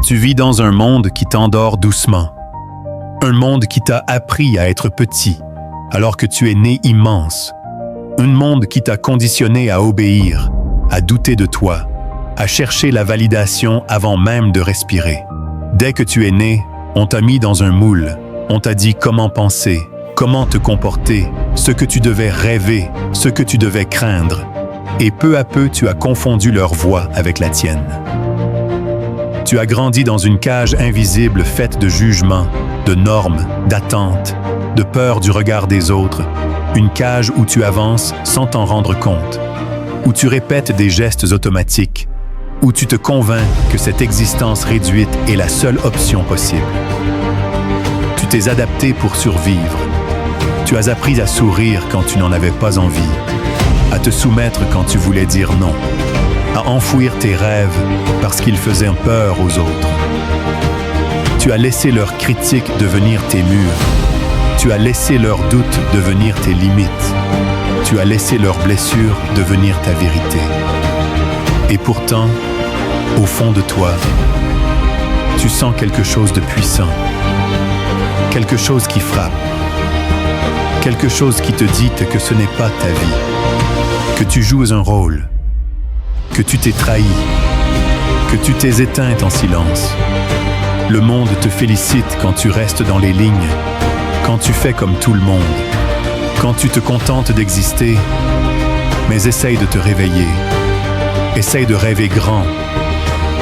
Tu vis dans un monde qui t'endort doucement. Un monde qui t'a appris à être petit, alors que tu es né immense. Un monde qui t'a conditionné à obéir, à douter de toi, à chercher la validation avant même de respirer. Dès que tu es né, on t'a mis dans un moule. On t'a dit comment penser, comment te comporter, ce que tu devais rêver, ce que tu devais craindre. Et peu à peu, tu as confondu leur voix avec la tienne. Tu as grandi dans une cage invisible faite de jugements, de normes, d'attentes, de peur du regard des autres. Une cage où tu avances sans t'en rendre compte, où tu répètes des gestes automatiques, où tu te convaincs que cette existence réduite est la seule option possible. Tu t'es adapté pour survivre. Tu as appris à sourire quand tu n'en avais pas envie, à te soumettre quand tu voulais dire non, à enfouir tes rêves parce qu'ils faisaient peur aux autres. Tu as laissé leurs critiques devenir tes murs. Tu as laissé leurs doutes devenir tes limites. Tu as laissé leurs blessures devenir ta vérité. Et pourtant, au fond de toi, tu sens quelque chose de puissant, quelque chose qui frappe, quelque chose qui te dit que ce n'est pas ta vie, que tu joues un rôle, que tu t'es trahi, que tu t'es éteinte en silence. Le monde te félicite quand tu restes dans les lignes, quand tu fais comme tout le monde, quand tu te contentes d'exister, mais essaye de te réveiller, essaye de rêver grand,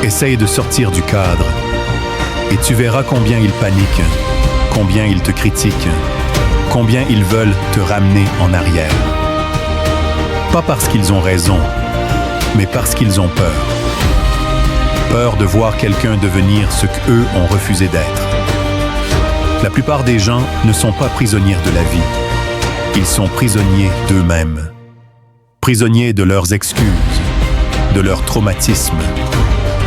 essaye de sortir du cadre, et tu verras combien ils paniquent, combien ils te critiquent, combien ils veulent te ramener en arrière. Pas parce qu'ils ont raison, mais parce qu'ils ont peur. Peur de voir quelqu'un devenir ce qu'eux ont refusé d'être. La plupart des gens ne sont pas prisonniers de la vie. Ils sont prisonniers d'eux-mêmes. Prisonniers de leurs excuses, de leurs traumatismes,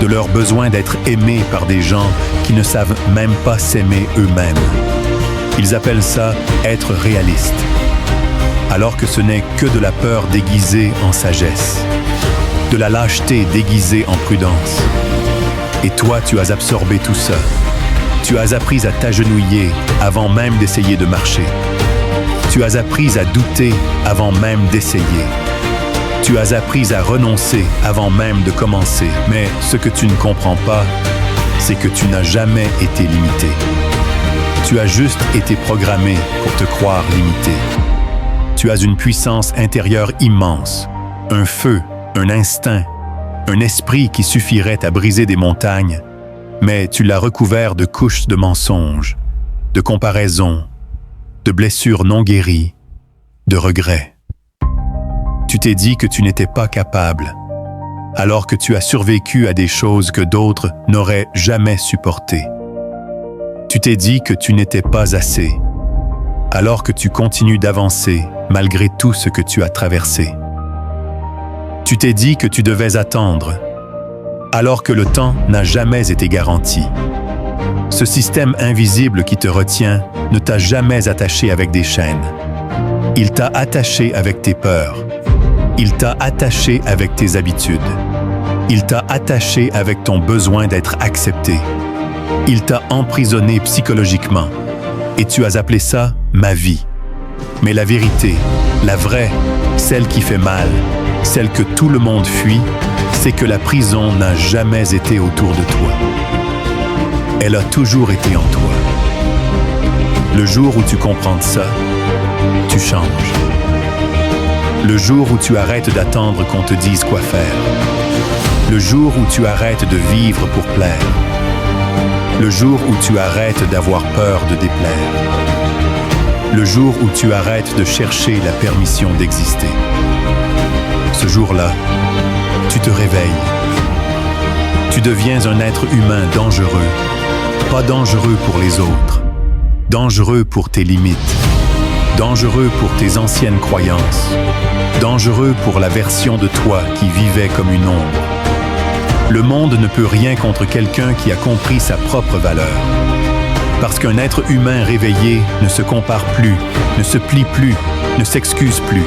de leur besoin d'être aimés par des gens qui ne savent même pas s'aimer eux-mêmes. Ils appellent ça être réaliste, alors que ce n'est que de la peur déguisée en sagesse, de la lâcheté déguisée en prudence. Et toi, tu as absorbé tout ça. Tu as appris à t'agenouiller avant même d'essayer de marcher. Tu as appris à douter avant même d'essayer. Tu as appris à renoncer avant même de commencer. Mais ce que tu ne comprends pas, c'est que tu n'as jamais été limité. Tu as juste été programmé pour te croire limité. Tu as une puissance intérieure immense, un feu, un instinct, un esprit qui suffirait à briser des montagnes, mais tu l'as recouvert de couches de mensonges, de comparaisons, de blessures non guéries, de regrets. Tu t'es dit que tu n'étais pas capable, alors que tu as survécu à des choses que d'autres n'auraient jamais supportées. Tu t'es dit que tu n'étais pas assez, alors que tu continues d'avancer malgré tout ce que tu as traversé. Tu t'es dit que tu devais attendre, alors que le temps n'a jamais été garanti. Ce système invisible qui te retient ne t'a jamais attaché avec des chaînes. Il t'a attaché avec tes peurs. Il t'a attaché avec tes habitudes. Il t'a attaché avec ton besoin d'être accepté. Il t'a emprisonné psychologiquement. Et tu as appelé ça « ma vie ». Mais la vérité, la vraie, celle qui fait mal, celle que tout le monde fuit, c'est que la prison n'a jamais été autour de toi. Elle a toujours été en toi. Le jour où tu comprends ça, tu changes. Le jour où tu arrêtes d'attendre qu'on te dise quoi faire. Le jour où tu arrêtes de vivre pour plaire. Le jour où tu arrêtes d'avoir peur de déplaire. Le jour où tu arrêtes de chercher la permission d'exister. Ce jour-là, tu te réveilles. Tu deviens un être humain dangereux. Pas dangereux pour les autres. Dangereux pour tes limites. Dangereux pour tes anciennes croyances. Dangereux pour la version de toi qui vivait comme une ombre. Le monde ne peut rien contre quelqu'un qui a compris sa propre valeur. Parce qu'un être humain réveillé ne se compare plus, ne se plie plus, ne s'excuse plus.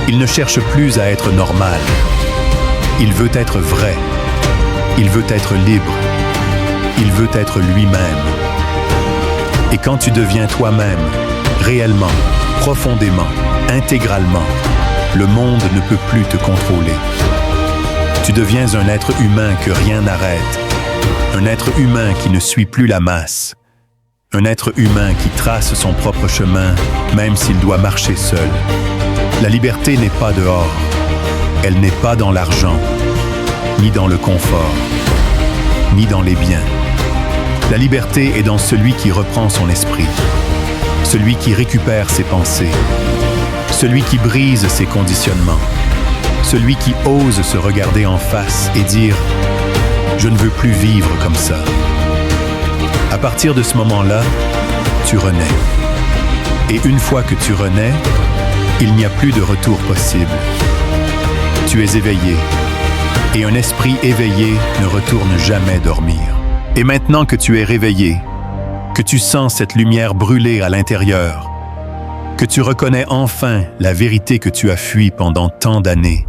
Il ne cherche plus à être normal. Il veut être vrai. Il veut être libre. veut être lui-même. Et quand tu deviens toi-même, réellement, profondément, intégralement, le monde ne peut plus te contrôler. Tu deviens un être humain que rien n'arrête, un être humain qui ne suit plus la masse, un être humain qui trace son propre chemin, même s'il doit marcher seul. La liberté n'est pas dehors, elle n'est pas dans l'argent, ni dans le confort, ni dans les biens. La liberté est dans celui qui reprend son esprit, celui qui récupère ses pensées, celui qui brise ses conditionnements, celui qui ose se regarder en face et dire « Je ne veux plus vivre comme ça ». À partir de ce moment-là, tu renais. Et une fois que tu renais, il n'y a plus de retour possible. Tu es éveillé, et un esprit éveillé ne retourne jamais dormir. Et maintenant que tu es réveillé, que tu sens cette lumière brûler à l'intérieur, que tu reconnais enfin la vérité que tu as fui pendant tant d'années,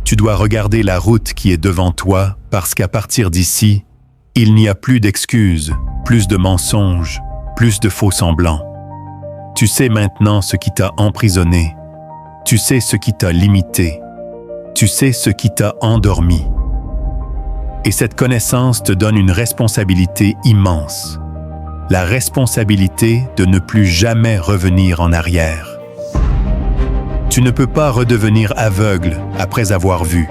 tu dois regarder la route qui est devant toi parce qu'à partir d'ici, il n'y a plus d'excuses, plus de mensonges, plus de faux-semblants. Tu sais maintenant ce qui t'a emprisonné, tu sais ce qui t'a limité, tu sais ce qui t'a endormi. Et cette connaissance te donne une responsabilité immense. La responsabilité de ne plus jamais revenir en arrière. Tu ne peux pas redevenir aveugle après avoir vu.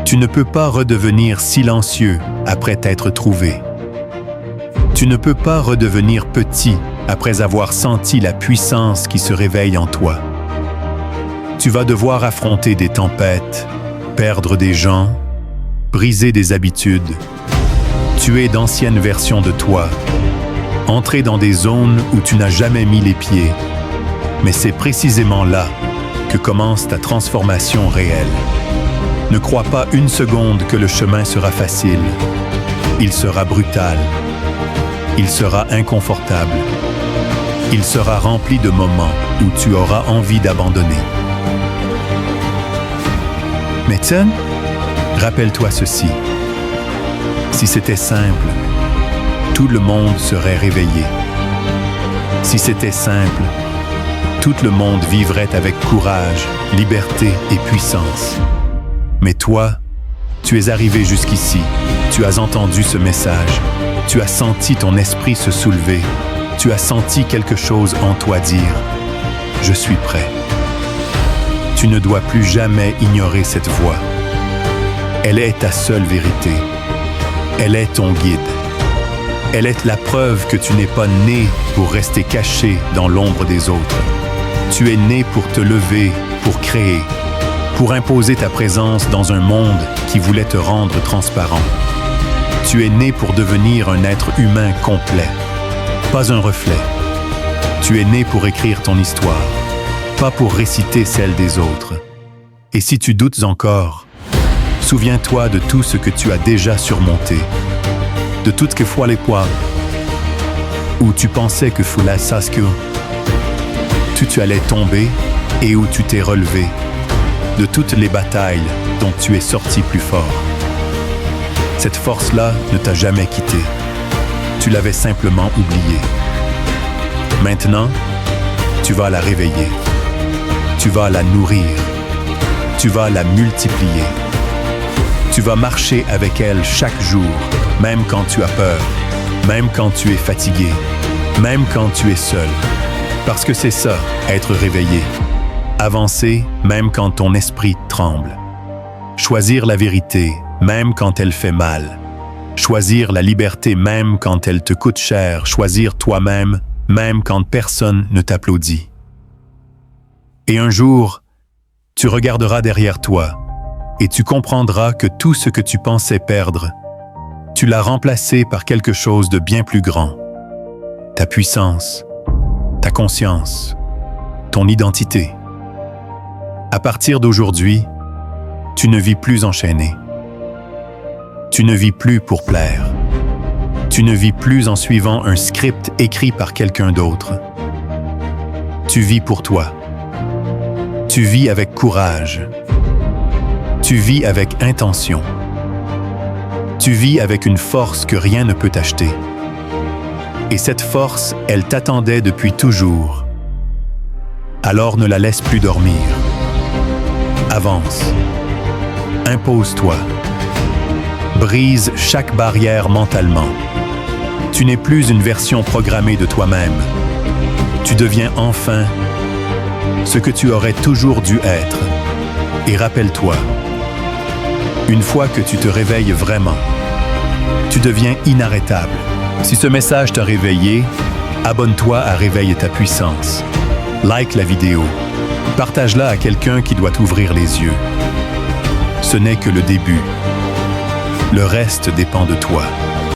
Tu ne peux pas redevenir silencieux après t'être trouvé. Tu ne peux pas redevenir petit après avoir senti la puissance qui se réveille en toi. Tu vas devoir affronter des tempêtes, perdre des gens, briser des habitudes, tuer d'anciennes versions de toi, entrer dans des zones où tu n'as jamais mis les pieds. Mais c'est précisément là que commence ta transformation réelle. Ne crois pas une seconde que le chemin sera facile. Il sera brutal. Il sera inconfortable. Il sera rempli de moments où tu auras envie d'abandonner. Mais tiens, rappelle-toi ceci. Si c'était simple, tout le monde serait réveillé. Si c'était simple, tout le monde vivrait avec courage, liberté et puissance. Mais toi, tu es arrivé jusqu'ici, tu as entendu ce message, tu as senti ton esprit se soulever, tu as senti quelque chose en toi dire « Je suis prêt ». Tu ne dois plus jamais ignorer cette voix. Elle est ta seule vérité. Elle est ton guide. Elle est la preuve que tu n'es pas né pour rester caché dans l'ombre des autres. Tu es né pour te lever, pour créer, pour imposer ta présence dans un monde qui voulait te rendre transparent. Tu es né pour devenir un être humain complet, pas un reflet. Tu es né pour écrire ton histoire, pas pour réciter celle des autres. Et si tu doutes encore, souviens-toi de tout ce que tu as déjà surmonté, de toutes les fois les poids où tu pensais que Fula Sasku, tu allais tomber et où tu t'es relevé, de toutes les batailles dont tu es sorti plus fort. Cette force-là ne t'a jamais quitté. Tu l'avais simplement oubliée. Maintenant, tu vas la réveiller. Tu vas la nourrir. Tu vas la multiplier. Tu vas marcher avec elle chaque jour, même quand tu as peur, même quand tu es fatigué, même quand tu es seul. Parce que c'est ça, être réveillé. Avancer même quand ton esprit tremble. Choisir la vérité même quand elle fait mal. Choisir la liberté même quand elle te coûte cher. Choisir toi-même même quand personne ne t'applaudit. Et un jour, tu regarderas derrière toi et tu comprendras que tout ce que tu pensais perdre, tu l'as remplacé par quelque chose de bien plus grand. Ta puissance, ta conscience, ton identité. À partir d'aujourd'hui, tu ne vis plus enchaîné. Tu ne vis plus pour plaire. Tu ne vis plus en suivant un script écrit par quelqu'un d'autre. Tu vis pour toi. Tu vis avec courage. Tu vis avec intention. Tu vis avec une force que rien ne peut acheter. Et cette force, elle t'attendait depuis toujours. Alors ne la laisse plus dormir. Avance. Impose-toi. Brise chaque barrière mentalement. Tu n'es plus une version programmée de toi-même. Tu deviens enfin ce que tu aurais toujours dû être. Et rappelle-toi, une fois que tu te réveilles vraiment, tu deviens inarrêtable. Si ce message t'a réveillé, abonne-toi à Réveille ta puissance. Like la vidéo. Partage-la à quelqu'un qui doit ouvrir les yeux. Ce n'est que le début. Le reste dépend de toi.